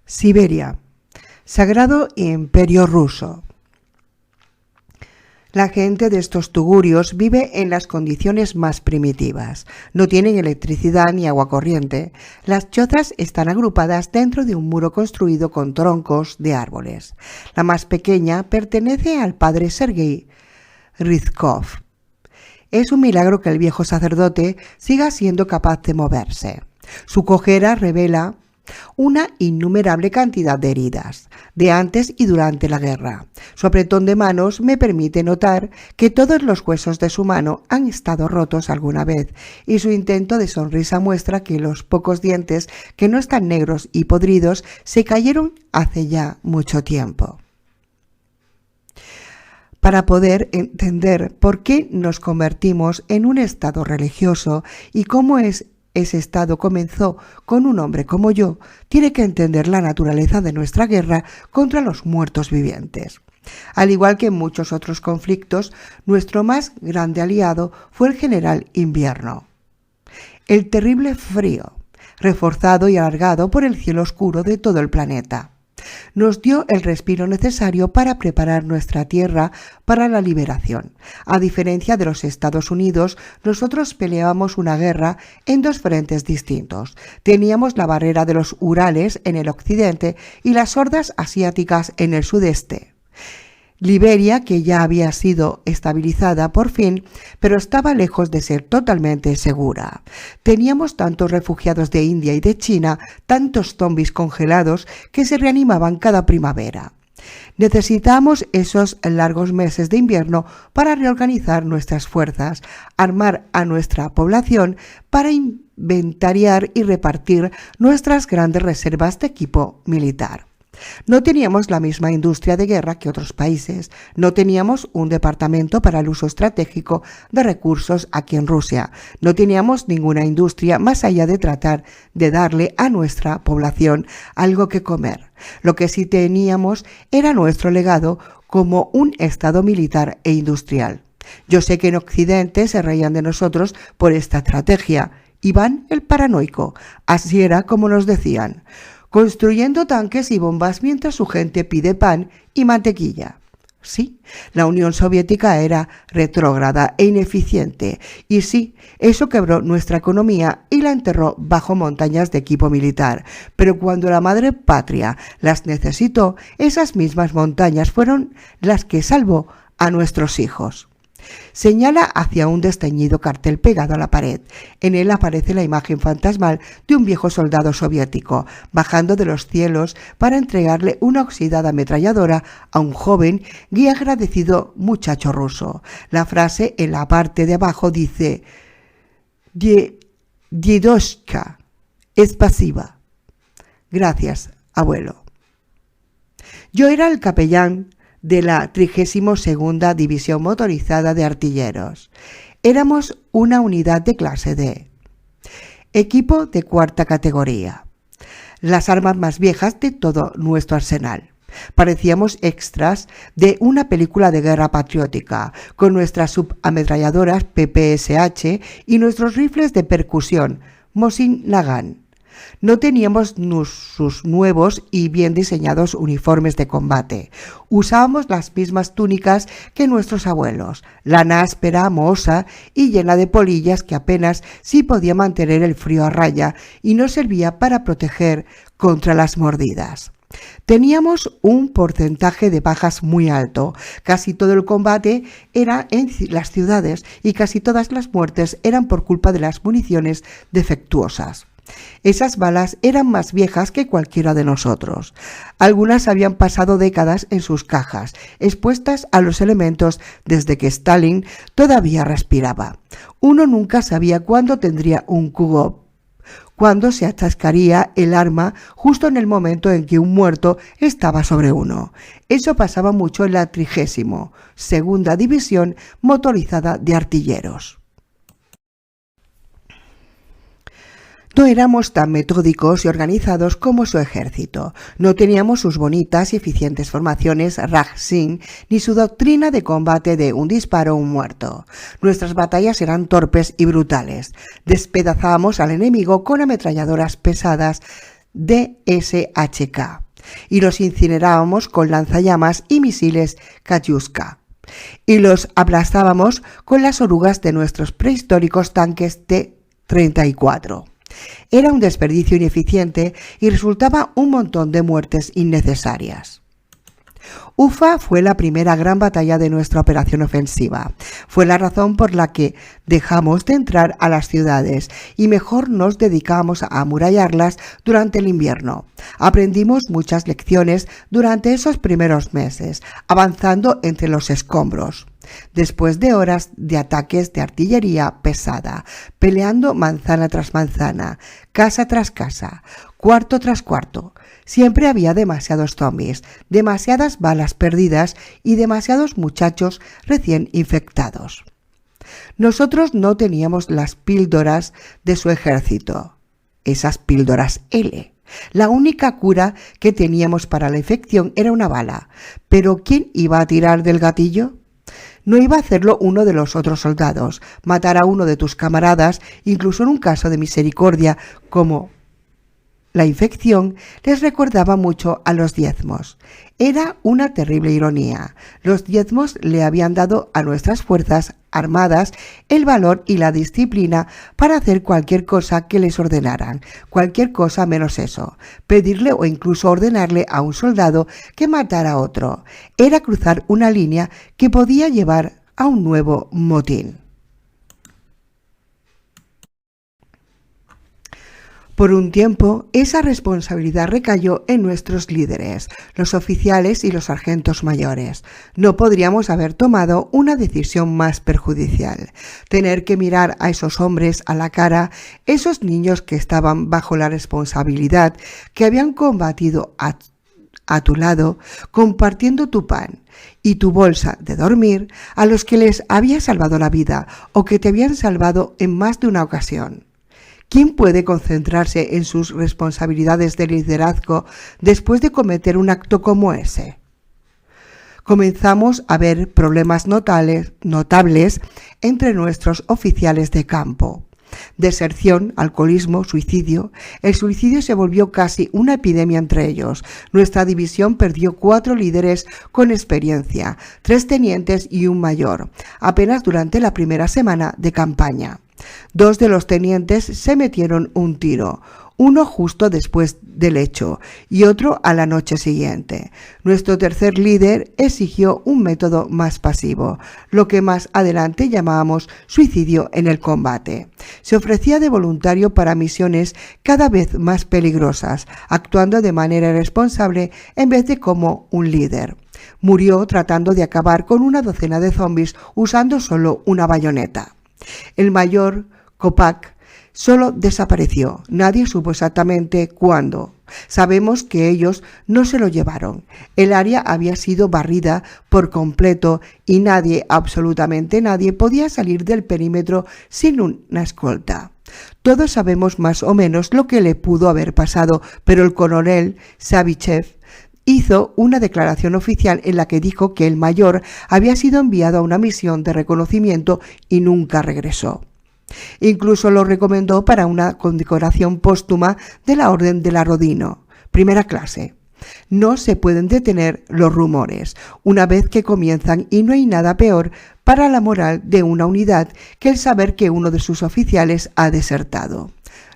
Siberia, Sagrado Imperio Ruso. La gente de estos tugurios vive en las condiciones más primitivas. No tienen electricidad ni agua corriente. Las chozas están agrupadas dentro de un muro construido con troncos de árboles. La más pequeña pertenece al padre Sergei Rizkov. Es un milagro que el viejo sacerdote siga siendo capaz de moverse. Su cojera revela una innumerable cantidad de heridas, de antes y durante la guerra. Su apretón de manos me permite notar que todos los huesos de su mano han estado rotos alguna vez, y su intento de sonrisa muestra que los pocos dientes que no están negros y podridos se cayeron hace ya mucho tiempo. Para poder entender por qué nos convertimos en un estado religioso y cómo ese estado comenzó con un hombre como yo, tiene que entender la naturaleza de nuestra guerra contra los muertos vivientes. Al igual que en muchos otros conflictos, nuestro más grande aliado fue el general invierno. El terrible frío, reforzado y alargado por el cielo oscuro de todo el planeta, nos dio el respiro necesario para preparar nuestra tierra para la liberación. A diferencia de los Estados Unidos, nosotros peleábamos una guerra en dos frentes distintos. Teníamos la barrera de los Urales en el occidente y las hordas asiáticas en el sudeste. Liberia, que ya había sido estabilizada por fin, pero estaba lejos de ser totalmente segura. Teníamos tantos refugiados de India y de China, tantos zombies congelados que se reanimaban cada primavera. Necesitamos esos largos meses de invierno para reorganizar nuestras fuerzas, armar a nuestra población para inventariar y repartir nuestras grandes reservas de equipo militar. No teníamos la misma industria de guerra que otros países. No teníamos un departamento para el uso estratégico de recursos aquí en Rusia. No teníamos ninguna industria más allá de tratar de darle a nuestra población algo que comer. Lo que sí teníamos era nuestro legado como un estado militar e industrial. Yo sé que en Occidente se reían de nosotros por esta estrategia. Iván el paranoico, así era como nos decían, construyendo tanques y bombas mientras su gente pide pan y mantequilla. Sí, la Unión Soviética era retrógrada e ineficiente, y sí, eso quebró nuestra economía y la enterró bajo montañas de equipo militar. Pero cuando la madre patria las necesitó, esas mismas montañas fueron las que salvó a nuestros hijos. Señala hacia un desteñido cartel pegado a la pared. En él aparece la imagen fantasmal de un viejo soldado soviético bajando de los cielos para entregarle una oxidada ametralladora a un joven y agradecido muchacho ruso. La frase en la parte de abajo dice: Diedoshka, es pasiva. Gracias, abuelo. Yo era el capellán de la 32ª División Motorizada de Artilleros. Éramos una unidad de clase D, equipo de 4ª categoría, las armas más viejas de todo nuestro arsenal. Parecíamos extras de una película de guerra patriótica, con nuestras subametralladoras PPSH y nuestros rifles de percusión Mosin Nagant. No teníamos sus nuevos y bien diseñados uniformes de combate. Usábamos las mismas túnicas que nuestros abuelos, lana áspera, mohosa y llena de polillas que apenas sí podía mantener el frío a raya y no servía para proteger contra las mordidas. Teníamos un porcentaje de bajas muy alto. Casi todo el combate era en las ciudades y casi todas las muertes eran por culpa de las municiones defectuosas. Esas balas eran más viejas que cualquiera de nosotros. Algunas habían pasado décadas en sus cajas, expuestas a los elementos desde que Stalin todavía respiraba. Uno nunca sabía cuándo tendría un cubo, cuándo se atascaría el arma justo en el momento en que un muerto estaba sobre uno. Eso pasaba mucho en la 32ª División Motorizada de Artilleros. No éramos tan metódicos y organizados como su ejército. No teníamos sus bonitas y eficientes formaciones Raj-Singh ni su doctrina de combate de un disparo un muerto. Nuestras batallas eran torpes y brutales. Despedazábamos al enemigo con ametralladoras pesadas DSHK y los incinerábamos con lanzallamas y misiles Katyuska. Y los aplastábamos con las orugas de nuestros prehistóricos tanques T-34. Era un desperdicio ineficiente y resultaba un montón de muertes innecesarias. Ufa fue la primera gran batalla de nuestra operación ofensiva. Fue la razón por la que dejamos de entrar a las ciudades y mejor nos dedicamos a amurallarlas durante el invierno. Aprendimos muchas lecciones durante esos primeros meses, avanzando entre los escombros. Después de horas de ataques de artillería pesada, peleando manzana tras manzana, casa tras casa, cuarto tras cuarto, siempre había demasiados zombies, demasiadas balas perdidas y demasiados muchachos recién infectados. Nosotros no teníamos las píldoras de su ejército, esas píldoras L. La única cura que teníamos para la infección era una bala, pero ¿quién iba a tirar del gatillo? No iba a hacerlo uno de los otros soldados. Matar a uno de tus camaradas, incluso en un caso de misericordia como la infección, les recordaba mucho a los diezmos. Era una terrible ironía. Los diezmos le habían dado a nuestras fuerzas armadas el valor y la disciplina para hacer cualquier cosa que les ordenaran, cualquier cosa menos eso. Pedirle o incluso ordenarle a un soldado que matara a otro. Era cruzar una línea que podía llevar a un nuevo motín. Por un tiempo, esa responsabilidad recayó en nuestros líderes, los oficiales y los sargentos mayores. No podríamos haber tomado una decisión más perjudicial. Tener que mirar a esos hombres a la cara, esos niños que estaban bajo la responsabilidad, que habían combatido a tu lado, compartiendo tu pan y tu bolsa de dormir, a los que les había salvado la vida o que te habían salvado en más de una ocasión. ¿Quién puede concentrarse en sus responsabilidades de liderazgo después de cometer un acto como ese? Comenzamos a ver problemas notables entre nuestros oficiales de campo. Deserción, alcoholismo, suicidio. El suicidio se volvió casi una epidemia entre ellos. Nuestra división perdió 4 líderes con experiencia, 3 tenientes y un mayor, apenas durante la primera semana de campaña. 2 de los tenientes se metieron un tiro, uno justo después del hecho y otro a la noche siguiente. Nuestro tercer líder exigió un método más pasivo, lo que más adelante llamábamos suicidio en el combate. Se ofrecía de voluntario para misiones cada vez más peligrosas, actuando de manera irresponsable en vez de como un líder. Murió tratando de acabar con una docena de zombies usando solo una bayoneta. El mayor Kopak solo desapareció. Nadie supo exactamente cuándo. Sabemos que ellos no se lo llevaron. El área había sido barrida por completo y nadie, absolutamente nadie, podía salir del perímetro sin una escolta. Todos sabemos más o menos lo que le pudo haber pasado, pero el coronel Savichev hizo una declaración oficial en la que dijo que el mayor había sido enviado a una misión de reconocimiento y nunca regresó. Incluso lo recomendó para una condecoración póstuma de la Orden del Rodino, primera clase. No se pueden detener los rumores una vez que comienzan y no hay nada peor para la moral de una unidad que el saber que uno de sus oficiales ha desertado.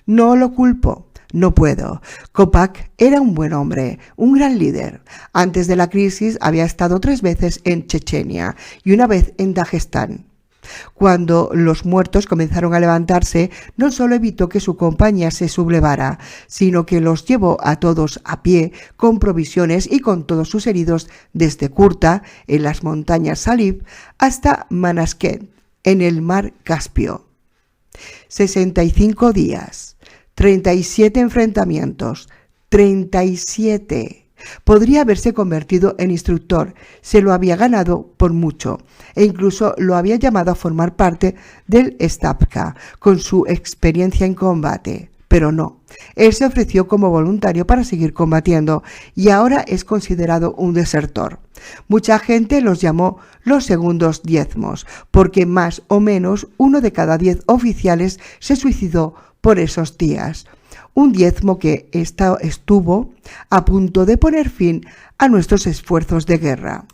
No lo culpo. No puedo. Kopak era un buen hombre, un gran líder. Antes de la crisis había estado 3 veces en Chechenia y una vez en Dagestán. Cuando los muertos comenzaron a levantarse, no solo evitó que su compañía se sublevara, sino que los llevó a todos a pie, con provisiones y con todos sus heridos, desde Kurta, en las montañas Salib, hasta Manasket, en el mar Caspio. 65 días. 37 enfrentamientos, 37. Podría haberse convertido en instructor, se lo había ganado por mucho, e incluso lo había llamado a formar parte del Stavka, con su experiencia en combate. Pero no, él se ofreció como voluntario para seguir combatiendo y ahora es considerado un desertor. Mucha gente los llamó los segundos diezmos, porque más o menos 1 de cada 10 oficiales se suicidó por esos días. un diezmo que estuvo a punto de poner fin a nuestros esfuerzos de guerra.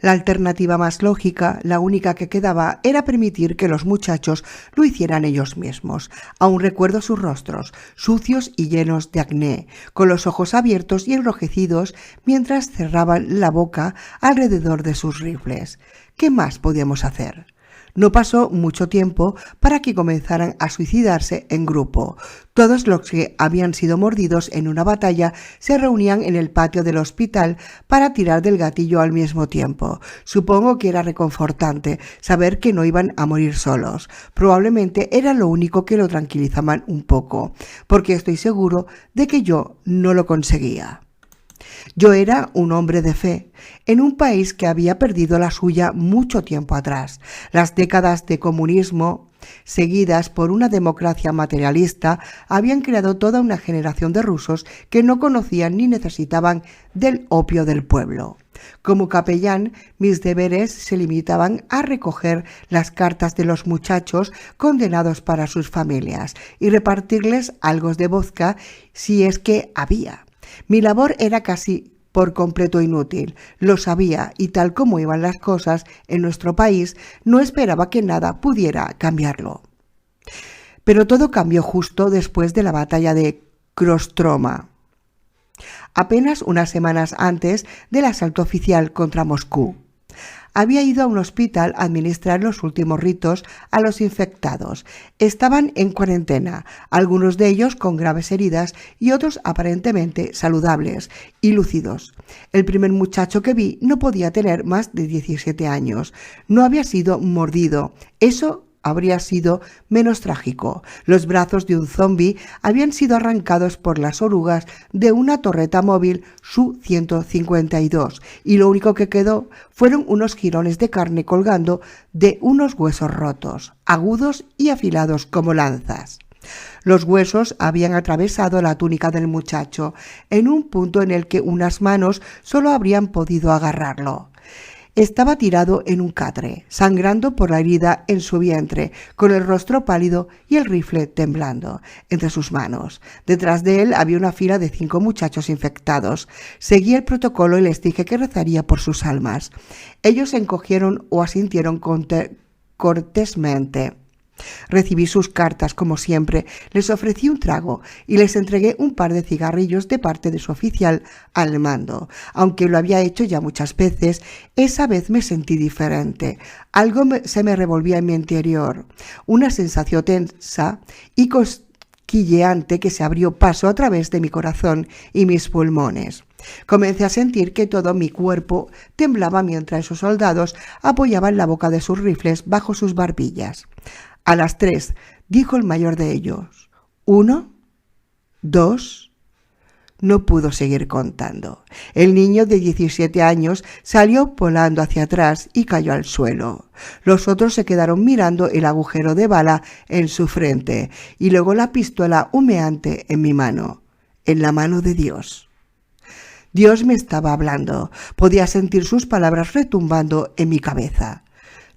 La alternativa más lógica, la única que quedaba, era permitir que los muchachos lo hicieran ellos mismos. Aún recuerdo sus rostros, sucios y llenos de acné, con los ojos abiertos y enrojecidos mientras cerraban la boca alrededor de sus rifles. ¿Qué más podíamos hacer? No pasó mucho tiempo para que comenzaran a suicidarse en grupo. Todos los que habían sido mordidos en una batalla se reunían en el patio del hospital para tirar del gatillo al mismo tiempo. Supongo que era reconfortante saber que no iban a morir solos. Probablemente era lo único que lo tranquilizaban un poco, porque estoy seguro de que yo no lo conseguía. Yo era un hombre de fe, en un país que había perdido la suya mucho tiempo atrás. Las décadas de comunismo, seguidas por una democracia materialista, habían creado toda una generación de rusos que no conocían ni necesitaban del opio del pueblo. Como capellán, mis deberes se limitaban a recoger las cartas de los muchachos condenados para sus familias y repartirles algo de vodka si es que había. Mi labor era casi por completo inútil, lo sabía, y tal como iban las cosas en nuestro país, no esperaba que nada pudiera cambiarlo. Pero todo cambió justo después de la batalla de Kostroma, apenas unas semanas antes del asalto oficial contra Moscú. Había ido a un hospital a administrar los últimos ritos a los infectados. Estaban en cuarentena, algunos de ellos con graves heridas y otros aparentemente saludables y lúcidos. El primer muchacho que vi no podía tener más de 17 años. No había sido mordido. Eso habría sido menos trágico. Los brazos de un zombi habían sido arrancados por las orugas de una torreta móvil Su-152 y lo único que quedó fueron unos jirones de carne colgando de unos huesos rotos, agudos y afilados como lanzas. Los huesos habían atravesado la túnica del muchacho en un punto en el que unas manos solo habrían podido agarrarlo. Estaba tirado en un catre, sangrando por la herida en su vientre, con el rostro pálido y el rifle temblando entre sus manos. Detrás de él había una fila de 5 muchachos infectados. Seguí el protocolo y les dije que rezaría por sus almas. Ellos se encogieron o asintieron cortésmente. Recibí sus cartas como siempre, les ofrecí un trago y les entregué un par de cigarrillos de parte de su oficial al mando. Aunque lo había hecho ya muchas veces, esa vez me sentí diferente. Algo se me revolvía en mi interior, una sensación tensa y cosquilleante que se abrió paso a través de mi corazón y mis pulmones. Comencé a sentir que todo mi cuerpo temblaba mientras esos soldados apoyaban la boca de sus rifles bajo sus barbillas. A las 3, dijo el mayor de ellos. 1, 2... No pudo seguir contando. El niño de 17 años salió volando hacia atrás y cayó al suelo. Los otros se quedaron mirando el agujero de bala en su frente y luego la pistola humeante en mi mano, en la mano de Dios. Dios me estaba hablando. Podía sentir sus palabras retumbando en mi cabeza.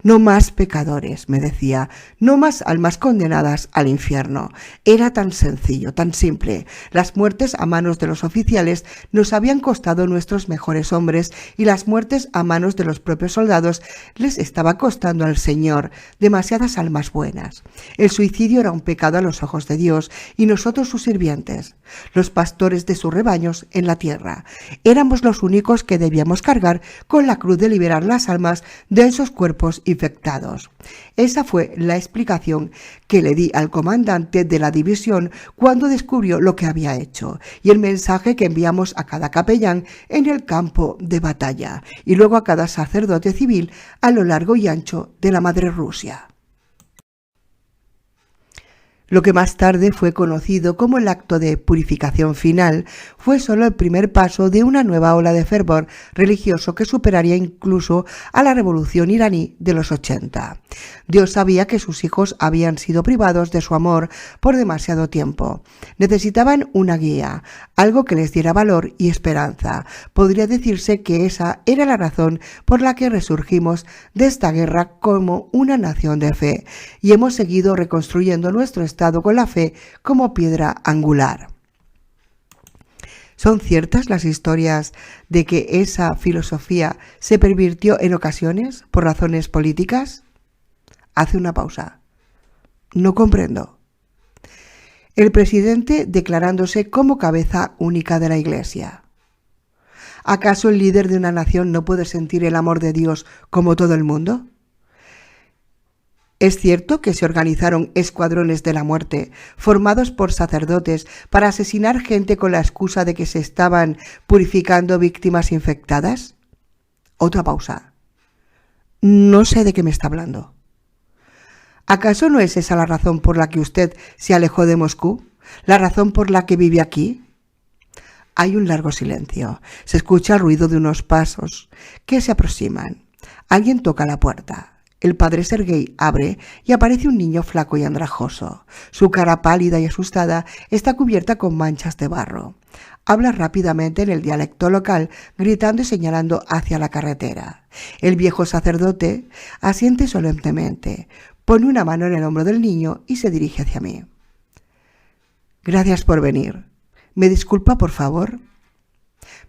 No más pecadores, me decía, no más almas condenadas al infierno. Era tan sencillo, tan simple. Las muertes a manos de los oficiales nos habían costado nuestros mejores hombres y las muertes a manos de los propios soldados les estaba costando al Señor demasiadas almas buenas. El suicidio era un pecado a los ojos de Dios y nosotros sus sirvientes, los pastores de sus rebaños en la tierra. Éramos los únicos que debíamos cargar con la cruz de liberar las almas de esos cuerpos infectados. Esa fue la explicación que le di al comandante de la división cuando descubrió lo que había hecho y el mensaje que enviamos a cada capellán en el campo de batalla y luego a cada sacerdote civil a lo largo y ancho de la madre Rusia. Lo que más tarde fue conocido como el acto de purificación final fue solo el primer paso de una nueva ola de fervor religioso que superaría incluso a la revolución iraní de los 80. Dios sabía que sus hijos habían sido privados de su amor por demasiado tiempo. Necesitaban una guía, algo que les diera valor y esperanza. Podría decirse que esa era la razón por la que resurgimos de esta guerra como una nación de fe y hemos seguido reconstruyendo nuestro estado con la fe como piedra angular. ¿Son ciertas las historias de que esa filosofía se pervirtió en ocasiones por razones políticas? Hace una pausa. No comprendo. El presidente declarándose como cabeza única de la Iglesia. ¿Acaso el líder de una nación no puede sentir el amor de Dios como todo el mundo? ¿Es cierto que se organizaron escuadrones de la muerte, formados por sacerdotes, para asesinar gente con la excusa de que se estaban purificando víctimas infectadas? Otra pausa. No sé de qué me está hablando. ¿Acaso no es esa la razón por la que usted se alejó de Moscú? ¿La razón por la que vive aquí? Hay un largo silencio. Se escucha el ruido de unos pasos que se aproximan. Alguien toca la puerta. El padre Sergei abre y aparece un niño flaco y andrajoso. Su cara pálida y asustada está cubierta con manchas de barro. Habla rápidamente en el dialecto local, gritando y señalando hacia la carretera. El viejo sacerdote asiente solemnemente, pone una mano en el hombro del niño y se dirige hacia mí. Gracias por venir. ¿Me disculpa, por favor?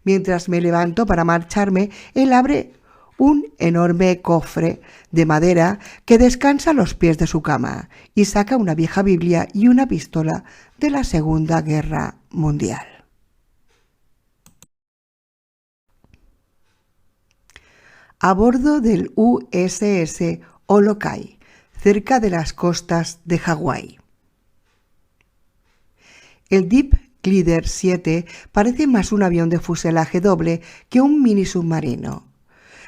Mientras me levanto para marcharme, él abre un enorme cofre de madera que descansa a los pies de su cama y saca una vieja Biblia y una pistola de la Segunda Guerra Mundial. A bordo del USS Olokai, cerca de las costas de Hawái. El Deep Glider 7 parece más un avión de fuselaje doble que un mini submarino.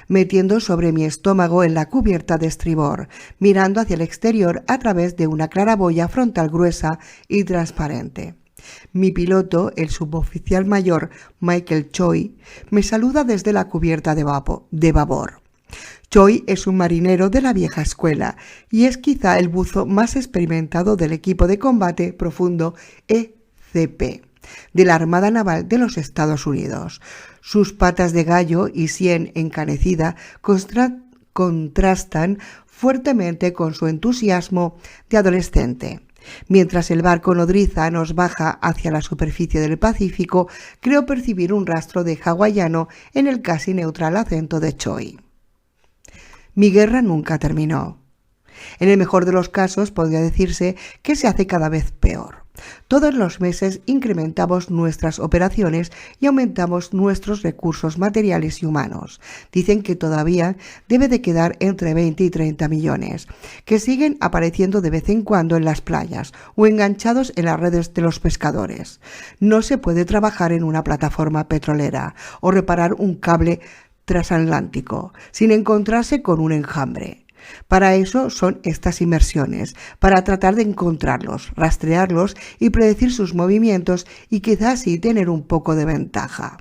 Metiendo sobre mi estómago en la cubierta de estribor, mirando hacia el exterior a través de una claraboya frontal gruesa y transparente. Mi piloto, el suboficial mayor Michael Choi, me saluda desde la cubierta de babor. Choi es un marinero de la vieja escuela y es quizá el buzo más experimentado del equipo de combate profundo ECP de la Armada Naval de los Estados Unidos. Sus patas de gallo y sien encanecida contrastan fuertemente con su entusiasmo de adolescente. Mientras el barco nodriza nos baja hacia la superficie del Pacífico, creo percibir un rastro de hawaiano en el casi neutral acento de Choi. Mi guerra nunca terminó. En el mejor de los casos podría decirse que se hace cada vez peor. Todos los meses incrementamos nuestras operaciones y aumentamos nuestros recursos materiales y humanos. Dicen que todavía debe de quedar entre 20 y 30 millones, que siguen apareciendo de vez en cuando en las playas o enganchados en las redes de los pescadores. No se puede trabajar en una plataforma petrolera o reparar un cable transatlántico sin encontrarse con un enjambre. Para eso son estas inmersiones, para tratar de encontrarlos, rastrearlos y predecir sus movimientos y quizás así tener un poco de ventaja.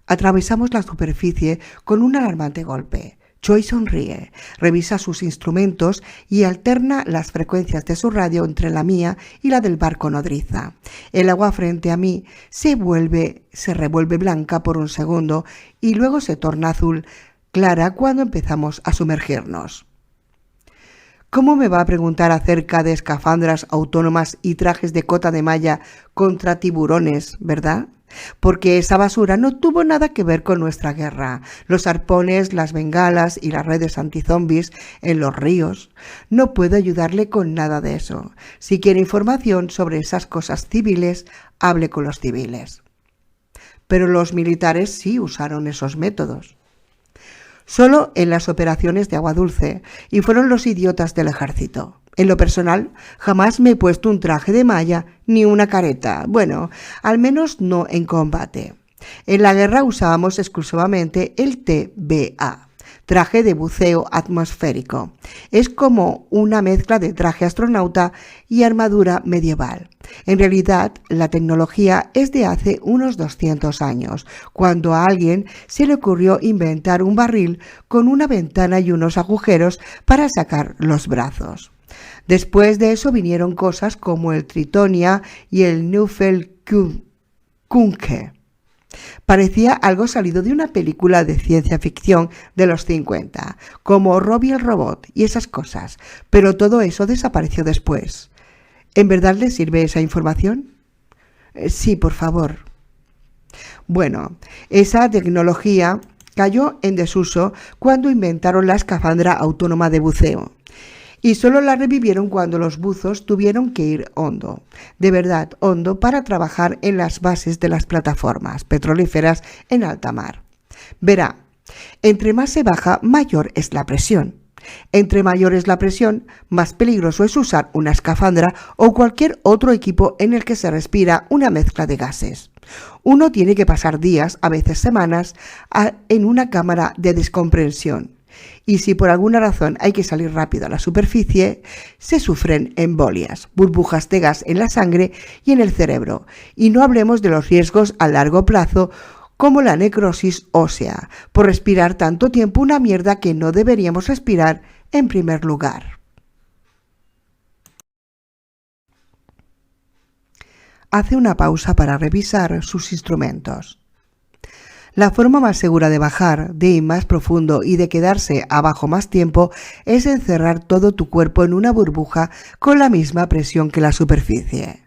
Atravesamos la superficie con un alarmante golpe. Choi sonríe, revisa sus instrumentos y alterna las frecuencias de su radio entre la mía y la del barco nodriza. El agua frente a mí se revuelve blanca por un segundo y luego se torna azul clara cuando empezamos a sumergirnos. ¿Cómo me va a preguntar acerca de escafandras autónomas y trajes de cota de malla contra tiburones, verdad? Porque esa basura no tuvo nada que ver con nuestra guerra. Los arpones, las bengalas y las redes antizombies en los ríos. No puedo ayudarle con nada de eso. Si quiere información sobre esas cosas civiles, hable con los civiles. Pero los militares sí usaron esos métodos. Solo en las operaciones de agua dulce, y fueron los idiotas del ejército. En lo personal, jamás me he puesto un traje de malla ni una careta. Bueno, al menos no en combate. En la guerra usábamos exclusivamente el TBA, traje de buceo atmosférico. Es como una mezcla de traje astronauta y armadura medieval. En realidad, la tecnología es de hace unos 200 años, cuando a alguien se le ocurrió inventar un barril con una ventana y unos agujeros para sacar los brazos. Después de eso vinieron cosas como el Tritonia y el Niflhügel. Parecía algo salido de una película de ciencia ficción de los 50, como Robbie el robot y esas cosas, pero todo eso desapareció después. ¿En verdad les sirve esa información? Sí, por favor. Bueno, esa tecnología cayó en desuso cuando inventaron la escafandra autónoma de buceo. Y solo la revivieron cuando los buzos tuvieron que ir hondo, de verdad hondo, para trabajar en las bases de las plataformas petrolíferas en alta mar. Verá, entre más se baja, mayor es la presión. Entre mayor es la presión, más peligroso es usar una escafandra o cualquier otro equipo en el que se respira una mezcla de gases. Uno tiene que pasar días, a veces semanas, en una cámara de descompresión. Y si por alguna razón hay que salir rápido a la superficie, se sufren embolias, burbujas de gas en la sangre y en el cerebro. Y no hablemos de los riesgos a largo plazo, como la necrosis ósea, por respirar tanto tiempo una mierda que no deberíamos respirar en primer lugar. Hace una pausa para revisar sus instrumentos. La forma más segura de bajar, de ir más profundo y de quedarse abajo más tiempo es encerrar todo tu cuerpo en una burbuja con la misma presión que la superficie.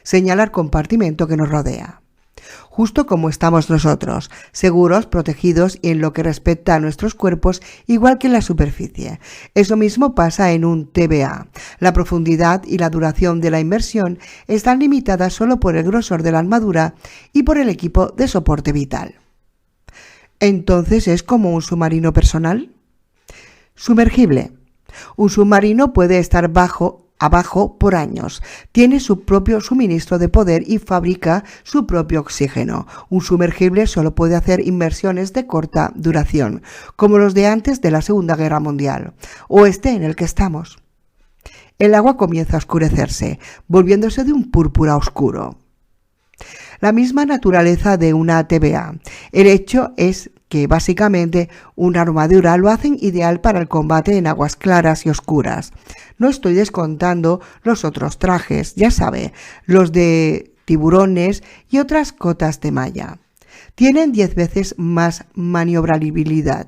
Señala el compartimento que nos rodea. Justo como estamos nosotros, seguros, protegidos y en lo que respecta a nuestros cuerpos, igual que en la superficie. Eso mismo pasa en un TVA. La profundidad y la duración de la inmersión están limitadas solo por el grosor de la armadura y por el equipo de soporte vital. ¿Entonces es como un submarino personal? Sumergible. Un submarino puede estar abajo por años. Tiene su propio suministro de poder y fabrica su propio oxígeno. Un sumergible solo puede hacer inmersiones de corta duración, como los de antes de la Segunda Guerra Mundial, o este en el que estamos. El agua comienza a oscurecerse, volviéndose de un púrpura oscuro. La misma naturaleza de una TVA. El hecho es que básicamente una armadura lo hacen ideal para el combate en aguas claras y oscuras. No estoy descontando los otros trajes, ya sabe, los de tiburones y otras cotas de malla. Tienen 10 veces más maniobrabilidad,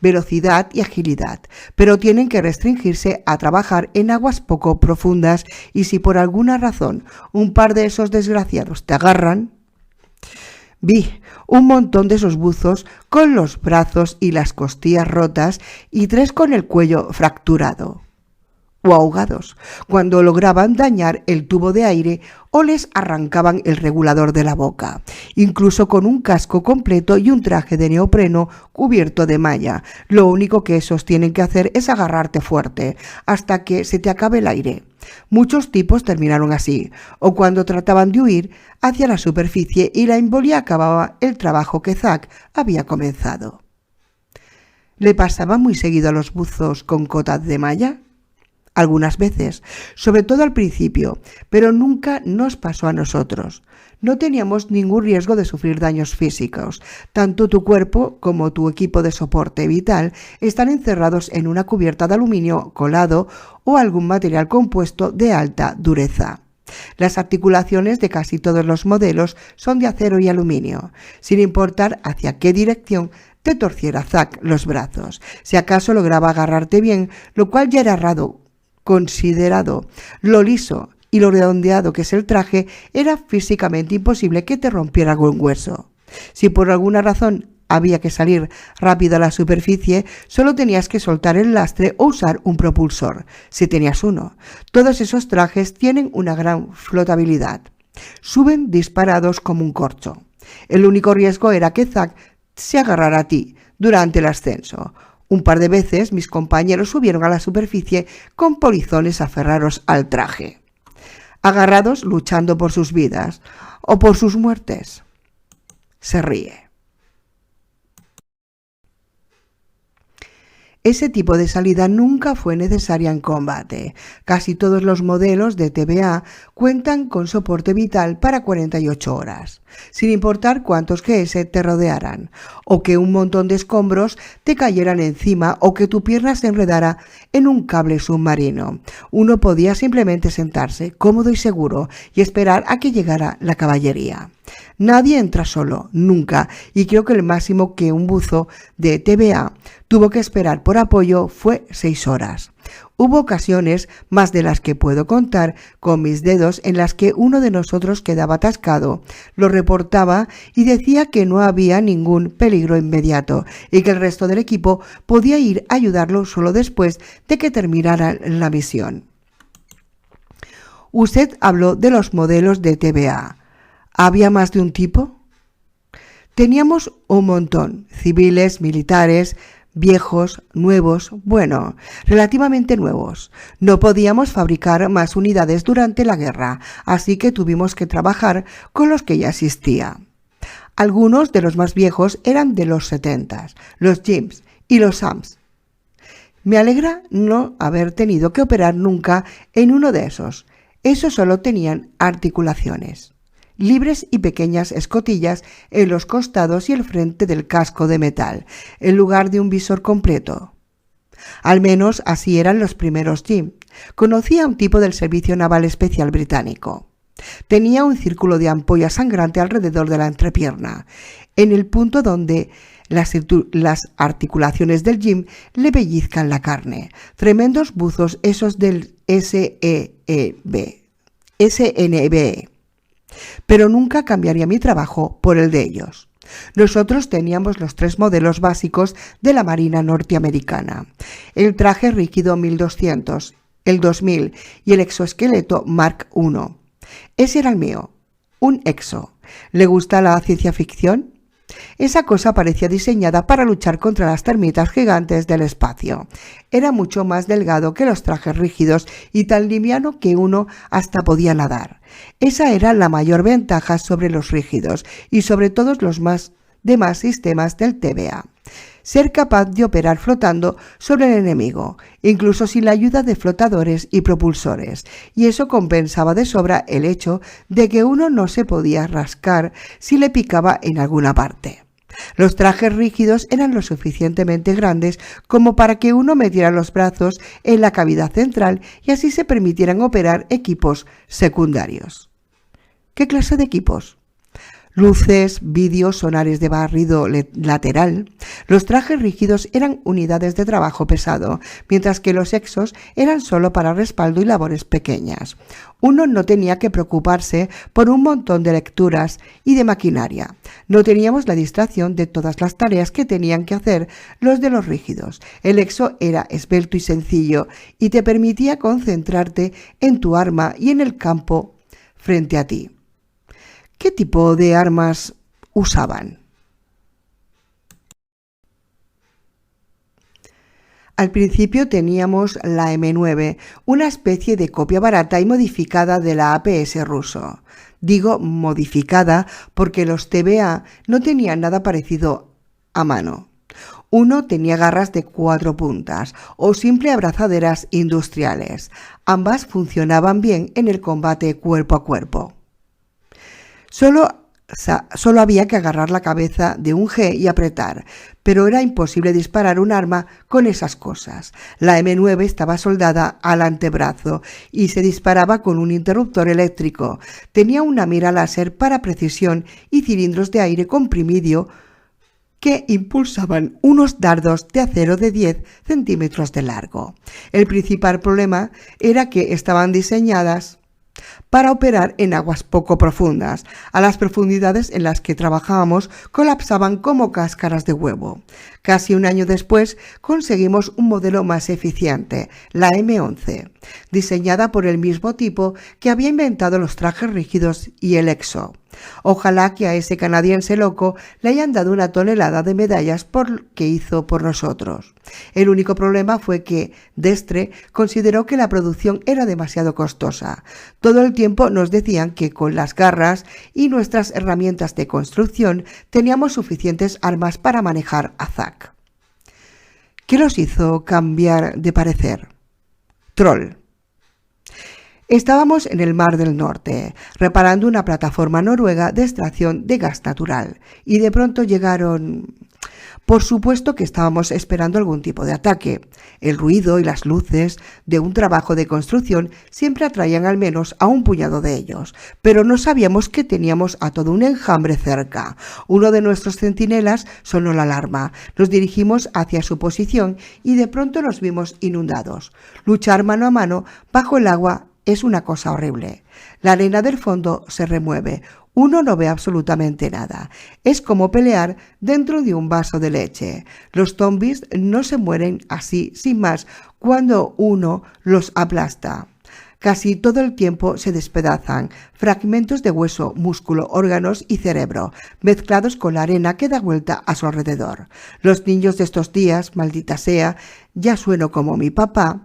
velocidad y agilidad, pero tienen que restringirse a trabajar en aguas poco profundas y si por alguna razón un par de esos desgraciados te agarran... Vi un montón de esos buzos con los brazos y las costillas rotas y 3 con el cuello fracturado o ahogados, cuando lograban dañar el tubo de aire o les arrancaban el regulador de la boca, incluso con un casco completo y un traje de neopreno cubierto de malla. Lo único que esos tienen que hacer es agarrarte fuerte hasta que se te acabe el aire. Muchos tipos terminaron así, o cuando trataban de huir hacia la superficie y la embolia acababa el trabajo que Zack había comenzado. ¿Le pasaba muy seguido a los buzos con cotas de malla? Algunas veces, sobre todo al principio, pero nunca nos pasó a nosotros. No teníamos ningún riesgo de sufrir daños físicos. Tanto tu cuerpo como tu equipo de soporte vital están encerrados en una cubierta de aluminio colado o algún material compuesto de alta dureza. Las articulaciones de casi todos los modelos son de acero y aluminio, sin importar hacia qué dirección te torciera Zack los brazos. Si acaso lograba agarrarte bien, lo cual ya era raro, considerado lo liso y lo redondeado que es el traje, era físicamente imposible que te rompiera algún hueso. Si por alguna razón había que salir rápido a la superficie, solo tenías que soltar el lastre o usar un propulsor, si tenías uno. Todos esos trajes tienen una gran flotabilidad. Suben disparados como un corcho. El único riesgo era que Zack se agarrara a ti durante el ascenso. Un par de veces mis compañeros subieron a la superficie con polizones aferrados al traje, agarrados luchando por sus vidas o por sus muertes. Se ríe. Ese tipo de salida nunca fue necesaria en combate. Casi todos los modelos de TVA cuentan con soporte vital para 48 horas, sin importar cuántos GS te rodearan, o que un montón de escombros te cayeran encima o que tu pierna se enredara en un cable submarino. Uno podía simplemente sentarse, cómodo y seguro, y esperar a que llegara la caballería. Nadie entra solo, nunca, y creo que el máximo que un buzo de TVA tuvo que esperar por apoyo fue 6 horas. Hubo ocasiones, más de las que puedo contar con mis dedos, en las que uno de nosotros quedaba atascado, lo reportaba y decía que no había ningún peligro inmediato y que el resto del equipo podía ir a ayudarlo solo después de que terminara la misión. Usted habló de los modelos de TVA. ¿Había más de un tipo? Teníamos un montón, civiles, militares, viejos, nuevos, bueno, relativamente nuevos. No podíamos fabricar más unidades durante la guerra, así que tuvimos que trabajar con los que ya existía. Algunos de los más viejos eran de los 70, los Jims y los Sams. Me alegra no haber tenido que operar nunca en uno de esos. Esos solo tenían articulaciones libres y pequeñas escotillas en los costados y el frente del casco de metal, en lugar de un visor completo. Al menos así eran los primeros Jim. Conocí a un tipo del Servicio Naval Especial británico. Tenía un círculo de ampolla sangrante alrededor de la entrepierna, en el punto donde las articulaciones del Jim le pellizcan la carne. Tremendos buzos esos del SNB. Pero nunca cambiaría mi trabajo por el de ellos. Nosotros teníamos los 3 modelos básicos de la Marina norteamericana: el traje rígido 1200, el 2000 y el exoesqueleto Mark I. Ese era el mío, un exo. ¿Le gusta la ciencia ficción? Esa cosa parecía diseñada para luchar contra las termitas gigantes del espacio. Era mucho más delgado que los trajes rígidos y tan liviano que uno hasta podía nadar. Esa era la mayor ventaja sobre los rígidos y sobre todos los demás sistemas del TVA. Ser capaz de operar flotando sobre el enemigo, incluso sin la ayuda de flotadores y propulsores, y eso compensaba de sobra el hecho de que uno no se podía rascar si le picaba en alguna parte. Los trajes rígidos eran lo suficientemente grandes como para que uno metiera los brazos en la cavidad central y así se permitieran operar equipos secundarios. ¿Qué clase de equipos? Luces, vídeos, sonares de barrido lateral. Los trajes rígidos eran unidades de trabajo pesado, mientras que los exos eran solo para respaldo y labores pequeñas. Uno no tenía que preocuparse por un montón de lecturas y de maquinaria. No teníamos la distracción de todas las tareas que tenían que hacer los de los rígidos. El exo era esbelto y sencillo y te permitía concentrarte en tu arma y en el campo frente a ti. ¿Qué tipo de armas usaban? Al principio teníamos la M9, una especie de copia barata y modificada de la APS ruso. Digo modificada porque los TVA no tenían nada parecido a mano. Uno tenía garras de 4 puntas o simple abrazaderas industriales. Ambas funcionaban bien en el combate cuerpo a cuerpo. Solo había que agarrar la cabeza de un G y apretar, pero era imposible disparar un arma con esas cosas. La M9 estaba soldada al antebrazo y se disparaba con un interruptor eléctrico. Tenía una mira láser para precisión y cilindros de aire comprimido que impulsaban unos dardos de acero de 10 centímetros de largo. El principal problema era que estaban diseñadas para operar en aguas poco profundas. A las profundidades en las que trabajábamos colapsaban como cáscaras de huevo. Casi un año después conseguimos un modelo más eficiente, la M11, diseñada por el mismo tipo que había inventado los trajes rígidos y el exo. Ojalá que a ese canadiense loco le hayan dado 1 tonelada de medallas por lo que hizo por nosotros. El único problema fue que Destre consideró que la producción era demasiado costosa. Todo el tiempo nos decían que con las garras y nuestras herramientas de construcción teníamos suficientes armas para manejar a Zack. ¿Qué los hizo cambiar de parecer? Troll. Estábamos en el Mar del Norte, reparando una plataforma noruega de extracción de gas natural, y de pronto llegaron... Por supuesto que estábamos esperando algún tipo de ataque. El ruido y las luces de un trabajo de construcción siempre atraían al menos a un puñado de ellos, pero no sabíamos que teníamos a todo un enjambre cerca. Uno de nuestros centinelas sonó la alarma. Nos dirigimos hacia su posición y de pronto nos vimos inundados. Luchar mano a mano bajo el agua es una cosa horrible. La arena del fondo se remueve. Uno no ve absolutamente nada. Es como pelear dentro de un vaso de leche. Los zombies no se mueren así, sin más, cuando uno los aplasta. Casi todo el tiempo se despedazan, fragmentos de hueso, músculo, órganos y cerebro, mezclados con la arena que da vuelta a su alrededor. Los niños de estos días, maldita sea, ya sueno como mi papá.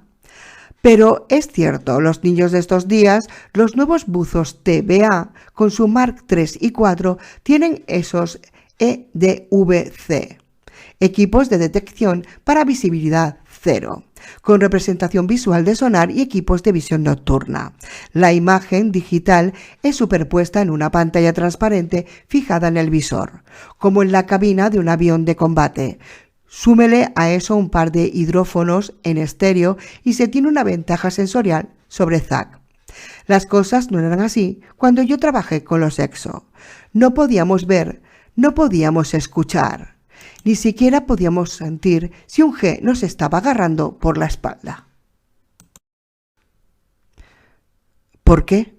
Pero es cierto, los niños de estos días, los nuevos buzos TVA con su Mark 3 y 4 tienen esos EDVC, equipos de detección para visibilidad cero, con representación visual de sonar y equipos de visión nocturna. La imagen digital es superpuesta en una pantalla transparente fijada en el visor, como en la cabina de un avión de combate. Súmele a eso un par de hidrófonos en estéreo y se tiene una ventaja sensorial sobre Zack. Las cosas no eran así cuando yo trabajé con los EXO. No podíamos ver, no podíamos escuchar, ni siquiera podíamos sentir si un G nos estaba agarrando por la espalda. ¿Por qué?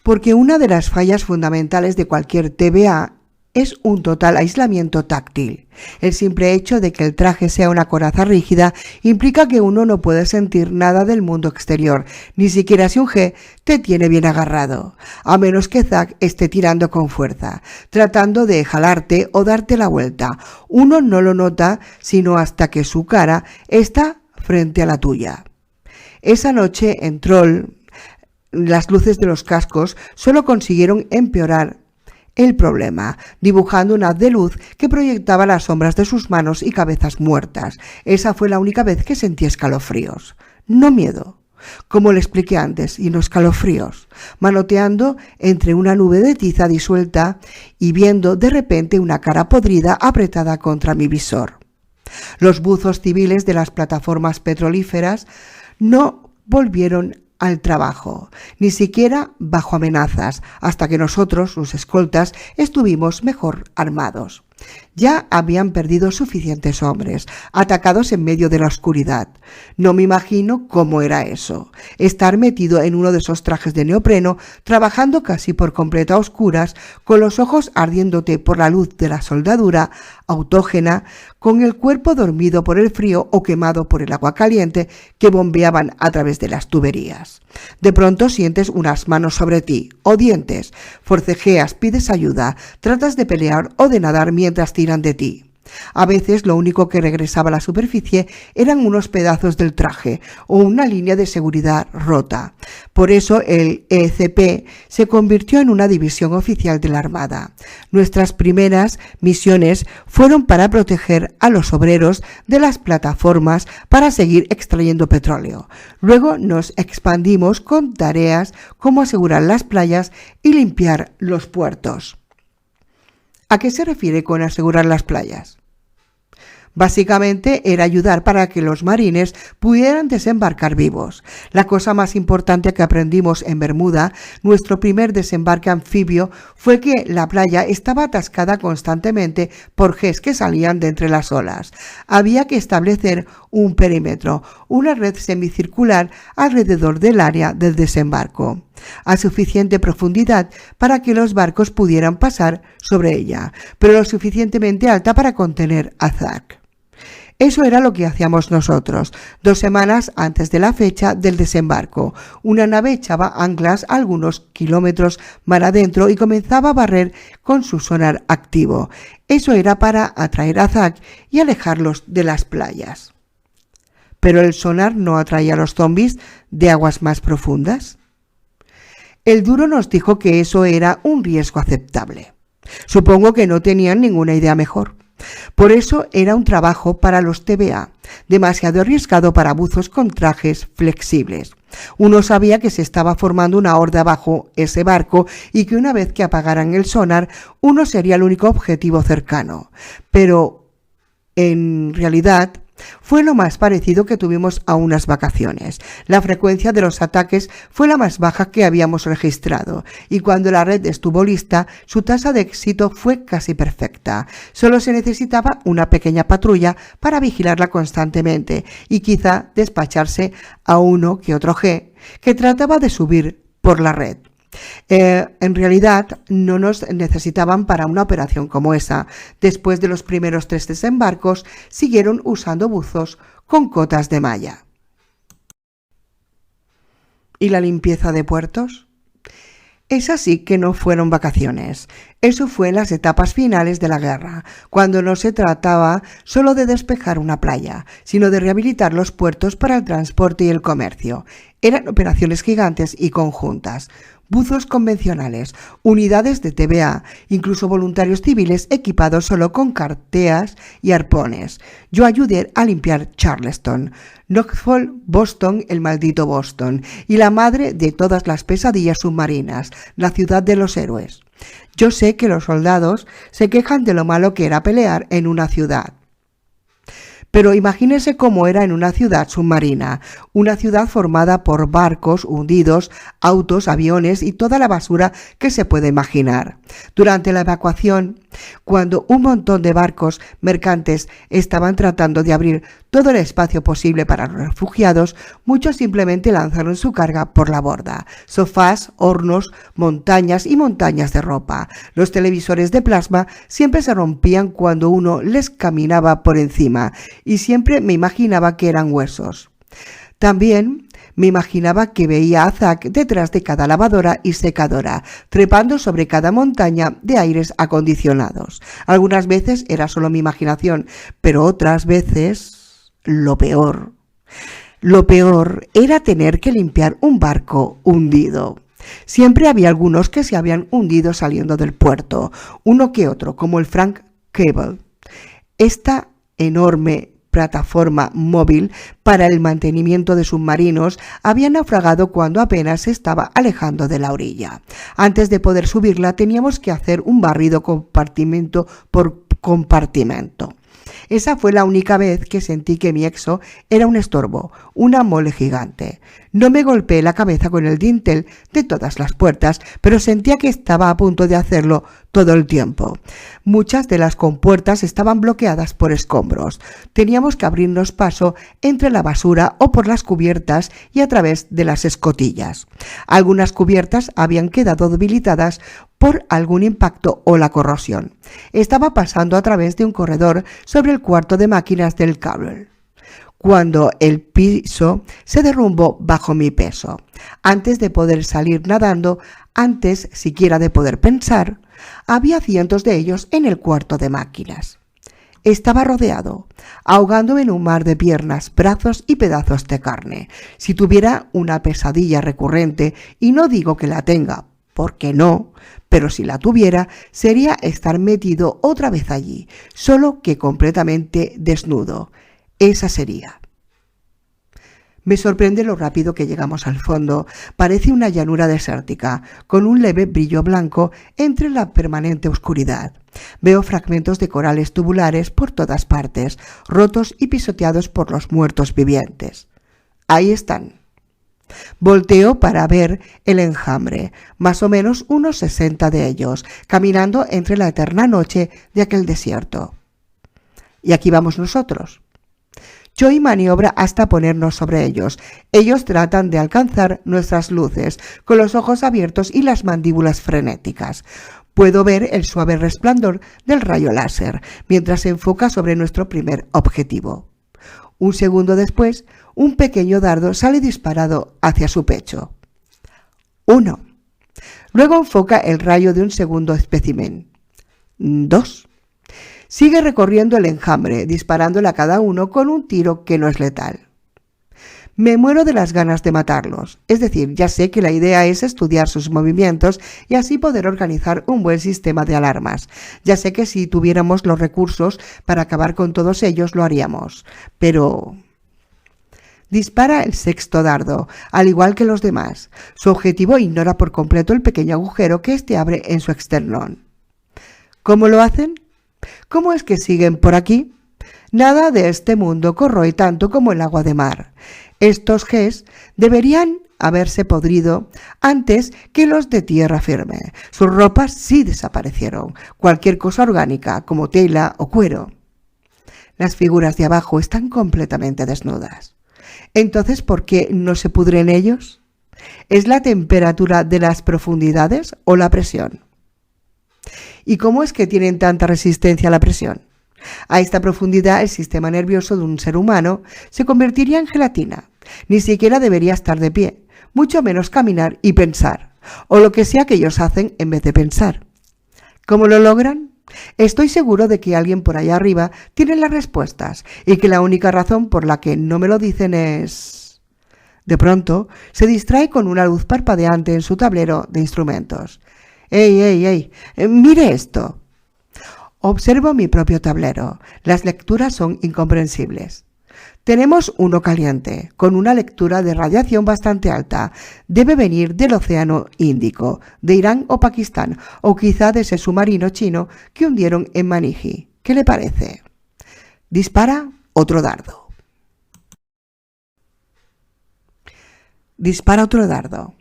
Porque una de las fallas fundamentales de cualquier TVA es un total aislamiento táctil. El simple hecho de que el traje sea una coraza rígida implica que uno no puede sentir nada del mundo exterior, ni siquiera si un G te tiene bien agarrado, a menos que Zack esté tirando con fuerza, tratando de jalarte o darte la vuelta. Uno no lo nota sino hasta que su cara está frente a la tuya. Esa noche en Troll, las luces de los cascos solo consiguieron empeorar el problema, dibujando un haz de luz que proyectaba las sombras de sus manos y cabezas muertas. Esa fue la única vez que sentí escalofríos. No miedo, como le expliqué antes, sino escalofríos, manoteando entre una nube de tiza disuelta y viendo de repente una cara podrida apretada contra mi visor. Los buzos civiles de las plataformas petrolíferas no volvieron al trabajo, ni siquiera bajo amenazas, hasta que nosotros, sus escoltas, estuvimos mejor armados. Ya habían perdido suficientes hombres, atacados en medio de la oscuridad. No me imagino cómo era eso, estar metido en uno de esos trajes de neopreno, trabajando casi por completo a oscuras, con los ojos ardiéndote por la luz de la soldadura autógena, con el cuerpo dormido por el frío o quemado por el agua caliente que bombeaban a través de las tuberías. De pronto sientes unas manos sobre ti, o dientes, forcejeas, pides ayuda, tratas de pelear o de nadar mientras tiran de ti. A veces lo único que regresaba a la superficie eran unos pedazos del traje o una línea de seguridad rota. Por eso el ECP se convirtió en una división oficial de la Armada. Nuestras primeras misiones fueron para proteger a los obreros de las plataformas para seguir extrayendo petróleo. Luego nos expandimos con tareas como asegurar las playas y limpiar los puertos. ¿A qué se refiere con asegurar las playas? Básicamente era ayudar para que los marines pudieran desembarcar vivos. La cosa más importante que aprendimos en Bermuda, nuestro primer desembarque anfibio, fue que la playa estaba atascada constantemente por Gs que salían de entre las olas. Había que establecer un perímetro, una red semicircular alrededor del área del desembarco, a suficiente profundidad para que los barcos pudieran pasar sobre ella, pero lo suficientemente alta para contener a Zack. Eso era lo que hacíamos nosotros. 2 semanas antes de la fecha del desembarco, una nave echaba anclas algunos kilómetros mar adentro y comenzaba a barrer con su sonar activo. Eso era para atraer a Zack y alejarlos de las playas. ¿Pero el sonar no atraía a los zombies de aguas más profundas? El duro nos dijo que eso era un riesgo aceptable. Supongo que no tenían ninguna idea mejor. Por eso era un trabajo para los TVA, demasiado arriesgado para buzos con trajes flexibles. Uno sabía que se estaba formando una horda bajo ese barco y que una vez que apagaran el sonar, uno sería el único objetivo cercano. Pero, en realidad, fue lo más parecido que tuvimos a unas vacaciones. La frecuencia de los ataques fue la más baja que habíamos registrado y cuando la red estuvo lista, su tasa de éxito fue casi perfecta. Solo se necesitaba una pequeña patrulla para vigilarla constantemente y quizá despacharse a uno que otro G que trataba de subir por la red. En realidad no nos necesitaban para una operación como esa. Después de los primeros 3 desembarcos, siguieron usando buzos con cotas de malla. ¿Y la limpieza de puertos? Esas sí que no fueron vacaciones. Eso fue en las etapas finales de la guerra, cuando no se trataba solo de despejar una playa, sino de rehabilitar los puertos para el transporte y el comercio. Eran operaciones gigantes y conjuntas. Buzos convencionales, unidades de TVA, incluso voluntarios civiles equipados solo con carteas y arpones. Yo ayudé a limpiar Charleston, Knoxville, Boston, el maldito Boston, y la madre de todas las pesadillas submarinas, la ciudad de los héroes. Yo sé que los soldados se quejan de lo malo que era pelear en una ciudad. Pero imagínese cómo era en una ciudad submarina, una ciudad formada por barcos hundidos, autos, aviones y toda la basura que se puede imaginar. Durante la evacuación, cuando un montón de barcos mercantes estaban tratando de abrir todo el espacio posible para los refugiados, muchos simplemente lanzaron su carga por la borda. Sofás, hornos, montañas y montañas de ropa. Los televisores de plasma siempre se rompían cuando uno les caminaba por encima y siempre me imaginaba que eran huesos. También me imaginaba que veía a Zack detrás de cada lavadora y secadora, trepando sobre cada montaña de aires acondicionados. Algunas veces era solo mi imaginación, pero otras veces lo peor era tener que limpiar un barco hundido. Siempre había algunos que se habían hundido saliendo del puerto, uno que otro, como el Frank Cable. Esta enorme plataforma móvil para el mantenimiento de submarinos había naufragado cuando apenas se estaba alejando de la orilla. Antes de poder subirla teníamos que hacer un barrido compartimento por compartimento. Esa fue la única vez que sentí que mi exo era un estorbo, una mole gigante. No me golpeé la cabeza con el dintel de todas las puertas, pero sentía que estaba a punto de hacerlo todo el tiempo. Muchas de las compuertas estaban bloqueadas por escombros. Teníamos que abrirnos paso entre la basura o por las cubiertas y a través de las escotillas. Algunas cubiertas habían quedado debilitadas por algún impacto o la corrosión. Estaba pasando a través de un corredor sobre el cuarto de máquinas del cable, cuando el piso se derrumbó bajo mi peso. Antes de poder salir nadando, antes siquiera de poder pensar, había cientos de ellos en el cuarto de máquinas. Estaba rodeado, ahogándome en un mar de piernas, brazos y pedazos de carne. Si tuviera una pesadilla recurrente, y no digo que la tenga, porque no, pero si la tuviera, sería estar metido otra vez allí, solo que completamente desnudo. Esa sería. Me sorprende lo rápido que llegamos al fondo. Parece una llanura desértica, con un leve brillo blanco entre la permanente oscuridad. Veo fragmentos de corales tubulares por todas partes, rotos y pisoteados por los muertos vivientes. Ahí están. Volteo para ver el enjambre, más o menos unos 60 de ellos, caminando entre la eterna noche de aquel desierto. Y aquí vamos nosotros. Joy maniobra hasta ponernos sobre ellos. Ellos tratan de alcanzar nuestras luces, con los ojos abiertos y las mandíbulas frenéticas. Puedo ver el suave resplandor del rayo láser, mientras se enfoca sobre nuestro primer objetivo. Un segundo después, un pequeño dardo sale disparado hacia su pecho. 1. Luego enfoca el rayo de un segundo espécimen. 2. Sigue recorriendo el enjambre, disparándole a cada uno con un tiro que no es letal. Me muero de las ganas de matarlos. Es decir, ya sé que la idea es estudiar sus movimientos y así poder organizar un buen sistema de alarmas. Ya sé que si tuviéramos los recursos para acabar con todos ellos lo haríamos. Pero... Dispara el sexto dardo, al igual que los demás. Su objetivo ignora por completo el pequeño agujero que éste abre en su externón. ¿Cómo lo hacen? ¿Cómo es que siguen por aquí? Nada de este mundo corroe tanto como el agua de mar. Estos Gs deberían haberse podrido antes que los de tierra firme. Sus ropas sí desaparecieron, cualquier cosa orgánica como tela o cuero. Las figuras de abajo están completamente desnudas. Entonces, ¿por qué no se pudren ellos? ¿Es la temperatura de las profundidades o la presión? ¿Y cómo es que tienen tanta resistencia a la presión? A esta profundidad, el sistema nervioso de un ser humano se convertiría en gelatina. Ni siquiera debería estar de pie, mucho menos caminar y pensar, o lo que sea que ellos hacen en vez de pensar. ¿Cómo lo logran? Estoy seguro de que alguien por allá arriba tiene las respuestas y que la única razón por la que no me lo dicen es... De pronto, se distrae con una luz parpadeante en su tablero de instrumentos. ¡Ey! ¡Mire esto! Observo mi propio tablero. Las lecturas son incomprensibles. Tenemos uno caliente, con una lectura de radiación bastante alta. Debe venir del Océano Índico, de Irán o Pakistán, o quizá de ese submarino chino que hundieron en Maniji. ¿Qué le parece? Dispara otro dardo. Dispara otro dardo.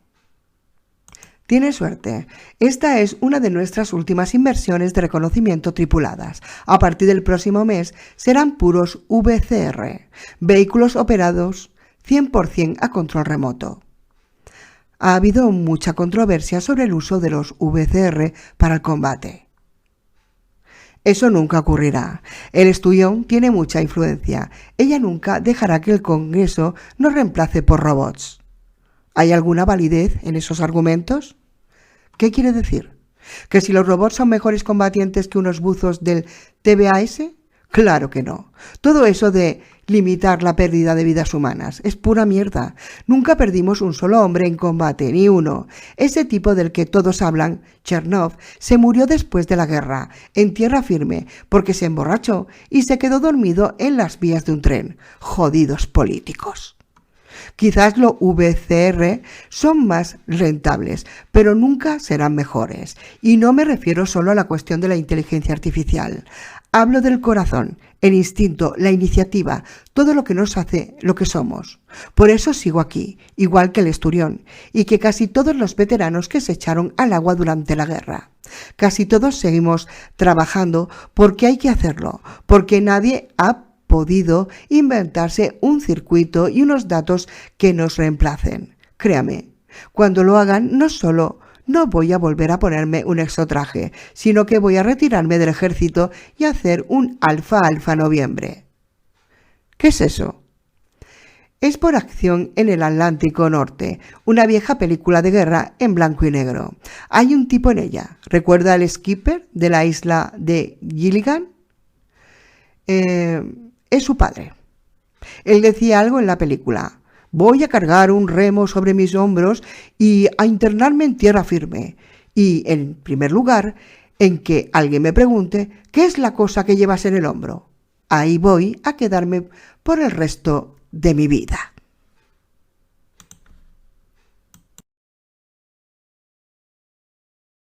Tiene suerte. Esta es una de nuestras últimas inversiones de reconocimiento tripuladas. A partir del próximo mes serán puros VCR, vehículos operados 100% a control remoto. Ha habido mucha controversia sobre el uso de los VCR para el combate. Eso nunca ocurrirá. El Estudión tiene mucha influencia. Ella nunca dejará que el Congreso nos reemplace por robots. ¿Hay alguna validez en esos argumentos? ¿Qué quiere decir? ¿Que si los robots son mejores combatientes que unos buzos del TBAS? Claro que no. Todo eso de limitar la pérdida de vidas humanas es pura mierda. Nunca perdimos un solo hombre en combate, ni uno. Ese tipo del que todos hablan, Chernov, se murió después de la guerra, en tierra firme, porque se emborrachó y se quedó dormido en las vías de un tren. Jodidos políticos. Quizás los VCR son más rentables, pero nunca serán mejores. Y no me refiero solo a la cuestión de la inteligencia artificial. Hablo del corazón, el instinto, la iniciativa, todo lo que nos hace lo que somos. Por eso sigo aquí, igual que el Esturión, y que casi todos los veteranos que se echaron al agua durante la guerra. Casi todos seguimos trabajando porque hay que hacerlo, porque nadie ha podido inventarse un circuito y unos datos que nos reemplacen. Créame, cuando lo hagan no solo no voy a volver a ponerme un exotraje, sino que voy a retirarme del ejército y hacer un alfa noviembre. ¿Qué es eso? Es por Acción en el Atlántico Norte, una vieja película de guerra en blanco y negro. Hay un tipo en ella. ¿Recuerda al skipper de la isla de Gilligan? Es su padre. Él decía algo en la película. Voy a cargar un remo sobre mis hombros y a internarme en tierra firme. Y, en primer lugar, en que alguien me pregunte ¿qué es la cosa que llevas en el hombro? Ahí voy a quedarme por el resto de mi vida.